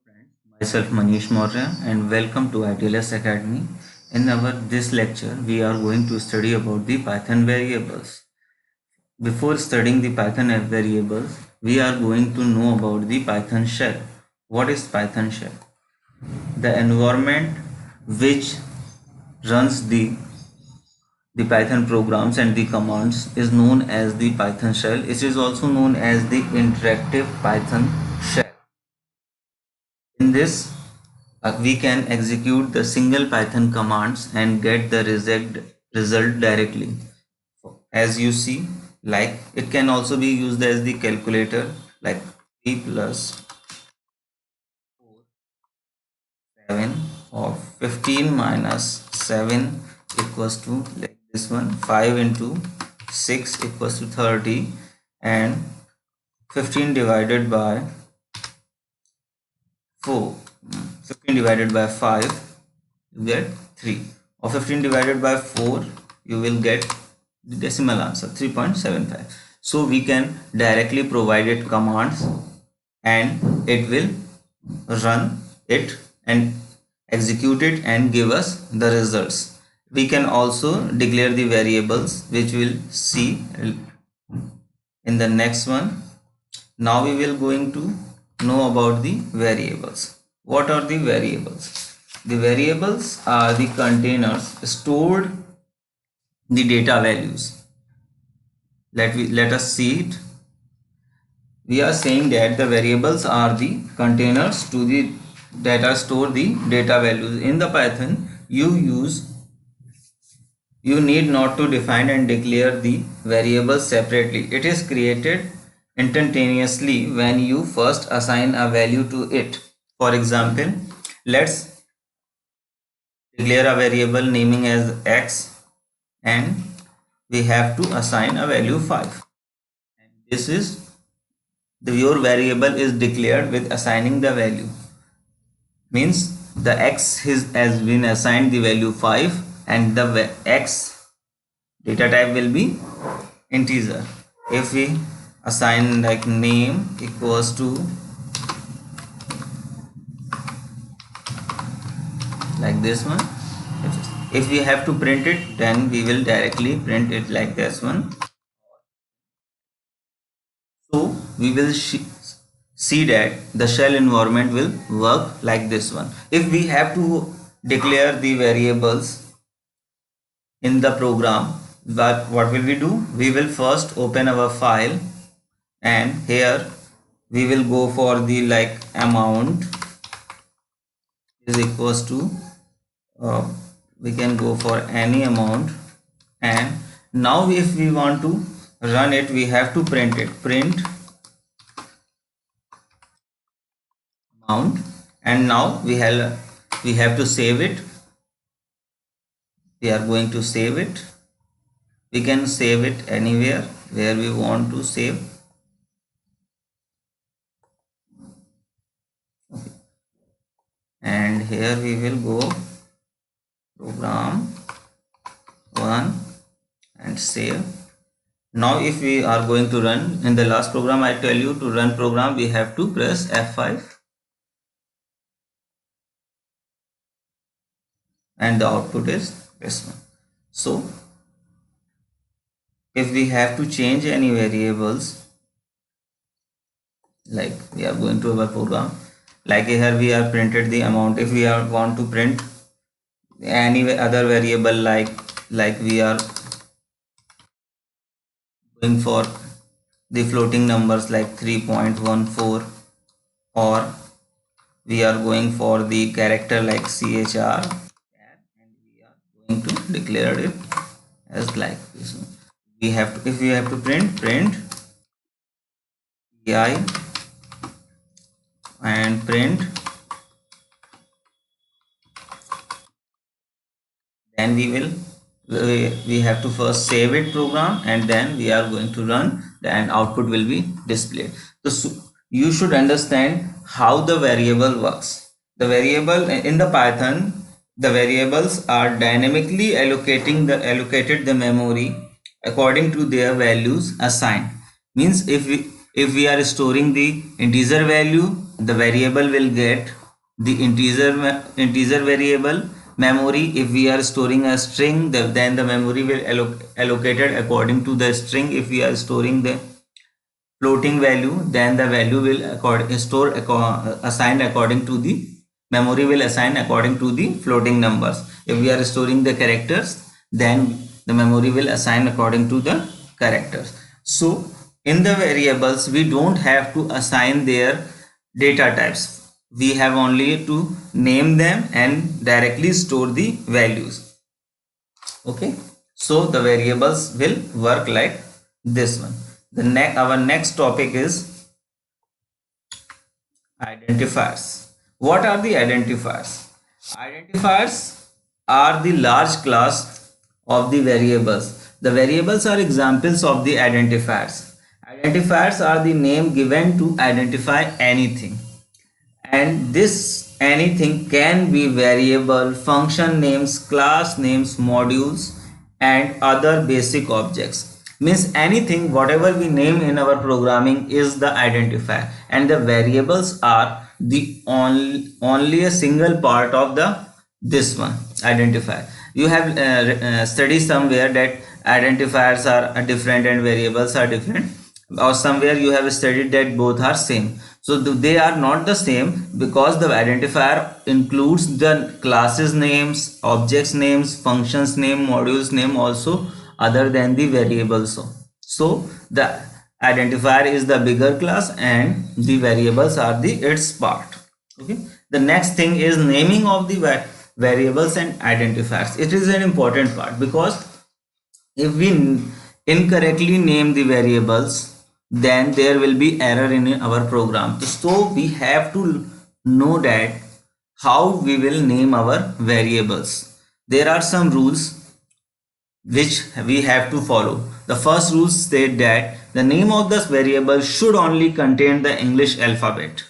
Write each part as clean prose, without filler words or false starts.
Friends, myself Manish Maurya and welcome to ITLS Academy. In our this lecture, we are going to study about the Python variables. Before studying the Python variables, we are going to know about the Python shell. What is Python shell? The environment which runs the Python programs and the commands is known as the Python shell. It is also known as the interactive Python shell. In this, we can execute the single Python commands and get the result directly. As you see, like it can also be used as the calculator, like 3 plus 7 or 15 minus 7 equals to like this one, 5 into 6 equals to 30, and 15 divided by 4, 15 divided by 5, you get 3, or 15 divided by 4, you will get the decimal answer 3.75. So we can directly provide it commands and it will run it and execute it and give us the results. We can also declare the variables, which we'll see in the next one. Now we will going to know about the variables. What are the variables? The variables are the containers stored the data values. Let us see it. We are saying that the variables are the containers to the data store the data values. In the Python, you need not to define and declare the variables separately. It is created instantaneously when you first assign a value to it. For example, let's declare a variable naming as x and we have to assign a value 5. And this is your variable is declared with assigning the value. Means the x has been assigned the value 5 and the x data type will be integer. If we assign like name equals to like this one, if we have to print it, then we will directly print it like this one. So we will see that the shell environment will work like this one. If we have to declare the variables in the program, what will we do? We will first open our file and here we will go for the like amount is equals to we can go for any amount, and now if we want to run it, we have to print it, print amount, and now we have to save it. We are going to save it. We can save it anywhere where we want to save. Okay. And here we will go program 1 and save. Now if we are going to run, in the last program I tell you to run program we have to press F5 and the output is this one. So if we have to change any variables, like we are going to our program, like here we are printed the amount. If we want to print any other variable, like we are going for the floating numbers like 3.14, or we are going for the character like CHR, and we are going to declare it as like this one. We have to, if we have to print pi and print, then we have to first save it program and then we are going to run, and output will be displayed. So you should understand how the variable works. The variable in the Python, the variables are dynamically allocated the memory according to their values assigned. Means if If we are storing the integer value, the variable will get the integer variable memory. If we are storing a string, then the memory will allocated according to the string. If we are storing the floating value, then the value will assigned according to the memory will assign according to the floating numbers. If we are storing the characters, then the memory will assign according to the characters. So in the variables, we don't have to assign their data types. We have only to name them and directly store the values. Okay, so the variables will work like this one. Our next topic is identifiers. What are the identifiers? Identifiers are the large class of the variables. The variables are examples of the identifiers. Identifiers are the name given to identify anything, and this anything can be variable, function names, class names, modules, and other basic objects. Means anything whatever we name in our programming is the identifier, and the variables are the only a single part of the this one identifier. You have studied somewhere that identifiers are different and variables are different, or somewhere you have studied that both are same. So they are not the same, because the identifier includes the classes names, objects names, functions name, modules name also, other than the variables. So the identifier is the bigger class and the variables are the its part. Okay, the next thing is naming of the variables and identifiers. It is an important part, because if we incorrectly name the variables, then there will be error in our program. So we have to know that how we will name our variables. There are some rules which we have to follow. The first rule state that the name of this variable should only contain the English alphabet.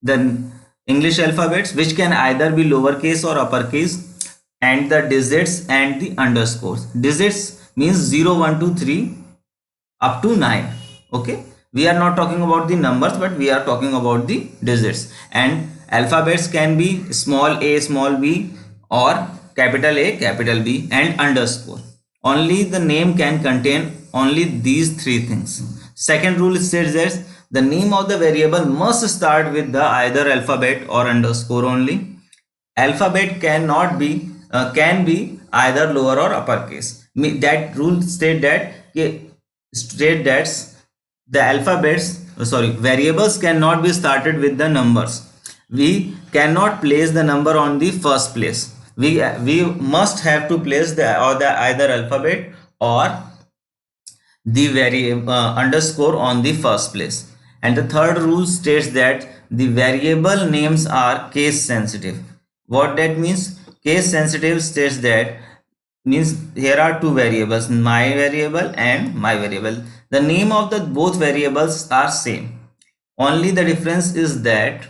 The English alphabets, which can either be lowercase or uppercase, and the digits and the underscores. Digits means 0, 1, 2, 3 up to 9. Okay, we are not talking about the numbers, but we are talking about the digits. And alphabets can be small a, small b, or capital A, capital B, and underscore. Only the name can contain only these three things. Second rule says that the name of the variable must start with the either alphabet or underscore only. Alphabet cannot be can be either lower or uppercase. That rule state that the variables cannot be started with the numbers. We cannot place the number on the first place. We must have to place the either alphabet or the underscore on the first place. And the third rule states that the variable names are case sensitive. What that means? Case sensitive states that means here are two variables, my variable and my variable. The name of the both variables are same. Only the difference is that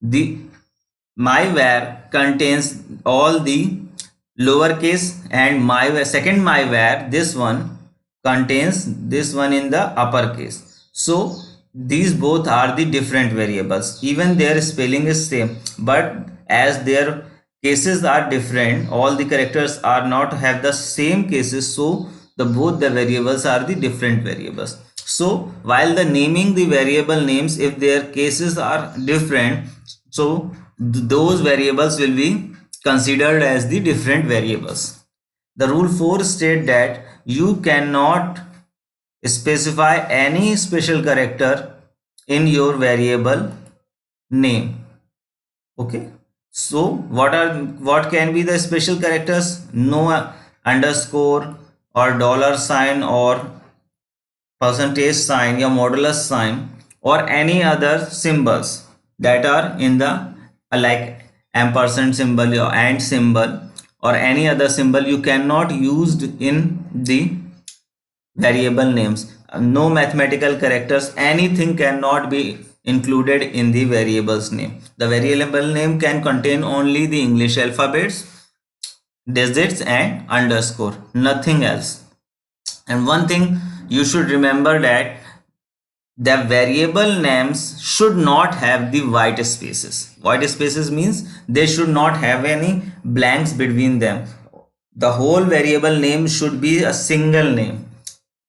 the myvar contains all the lowercase, and myvar, this one contains this one in the uppercase. So these both are the different variables. Even their spelling is same, but as their cases are different, all the characters are not have the same cases, so both the variables are the different variables. So while the naming the variable names, if their cases are different, so those variables will be considered as the different variables. The rule 4 state that you cannot specify any special character in your variable name. Okay, so what can be the special characters? No underscore or dollar sign or percentage sign or modulus sign or any other symbols that are in the like ampersand symbol or and symbol or any other symbol you cannot use in the variable names. No mathematical characters, anything cannot be included in the variable's name. The variable name can contain only the English alphabets, digits, and underscore, nothing else. And one thing you should remember that the variable names should not have the white spaces. White spaces means they should not have any blanks between them. The whole variable name should be a single name,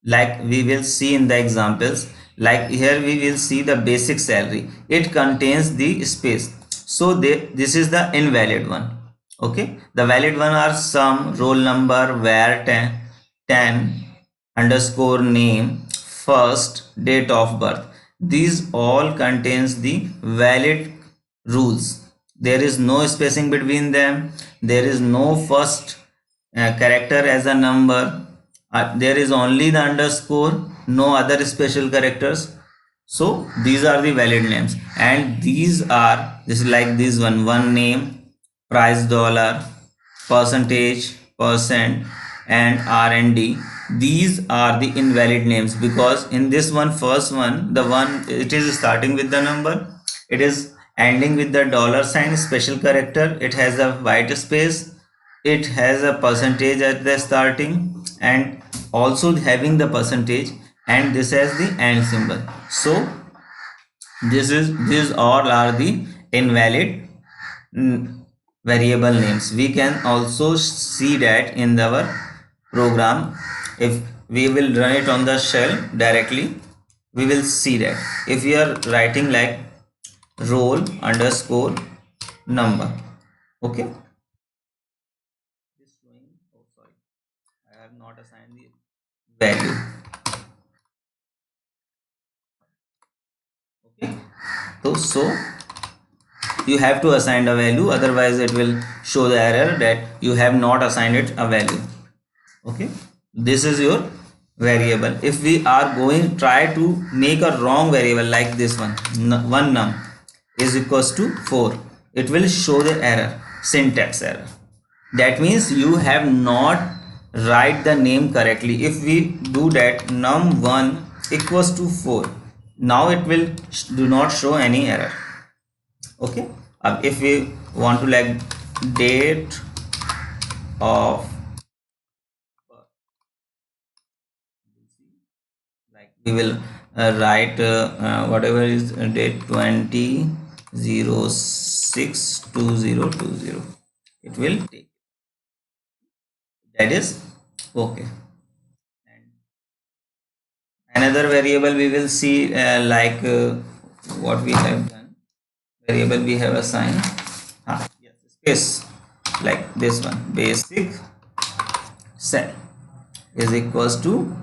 like we will see in the examples. Like here we will see the basic salary, it contains the space, so this is the invalid one. Okay, the valid one are sum, roll number, var 10 underscore name, first, date of birth. These all contains the valid rules. There is no spacing between them, there is no first character as a number, there is only the underscore, no other special characters. So these are the valid names, and these are, this is like this one name, price dollar, percentage, percent, and R&D. These are the invalid names, because in this one, first one, the one it is starting with the number, it is ending with the dollar sign, special character, it has a white space, it has a percentage at the starting and also having the percentage, and this has the and symbol. So these all are the invalid variable names. We can also see that in our program. If we will run it on the shell directly, we will see that if we are writing like roll underscore number, okay, oh sorry, I have not assigned the value. Okay, so you have to assign a value, otherwise it will show the error that you have not assigned it a value. Okay, this is your variable. If we are going try to make a wrong variable like this one, one num is equals to 4, it will show the error, syntax error. That means you have not write the name correctly. If we do that num1 equals to 4, now it will do not show any error. Okay, if we want to like date of, like we will write whatever is date 20/06/2020, it will take, that is okay. And another variable we will see what we have done, variable we have assigned yes, space, like this one, basic cell is equals to,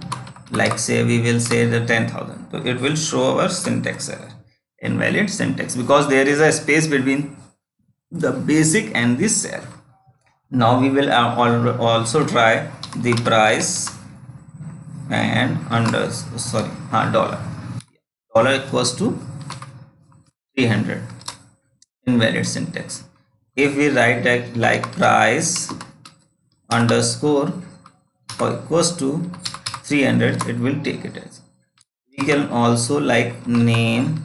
like say we will say the 10,000, so it will show our syntax error, invalid syntax, because there is a space between the basic and this cell. Now we will also try the price and dollar equals to 300, invalid syntax. If we write that like price underscore or equals to 300, it will take it as. We can also like name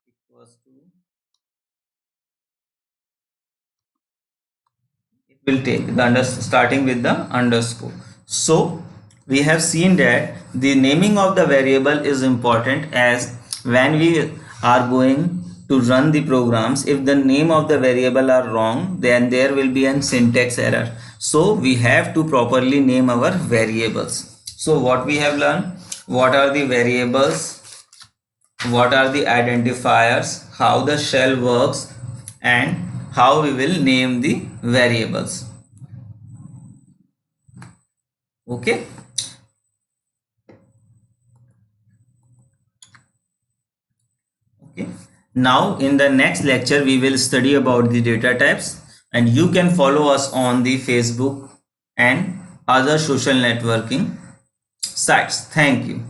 equals to, it will take the starting with the underscore. So we have seen that the naming of the variable is important, as when we are going to run the programs, if the name of the variable are wrong, then there will be an syntax error. So we have to properly name our variables. So what we have learned, what are the variables, what are the identifiers, how the shell works, and how we will name the variables. Okay. Okay. Now in the next lecture we will study about the data types, and you can follow us on the Facebook and other social networking sites. Thank you.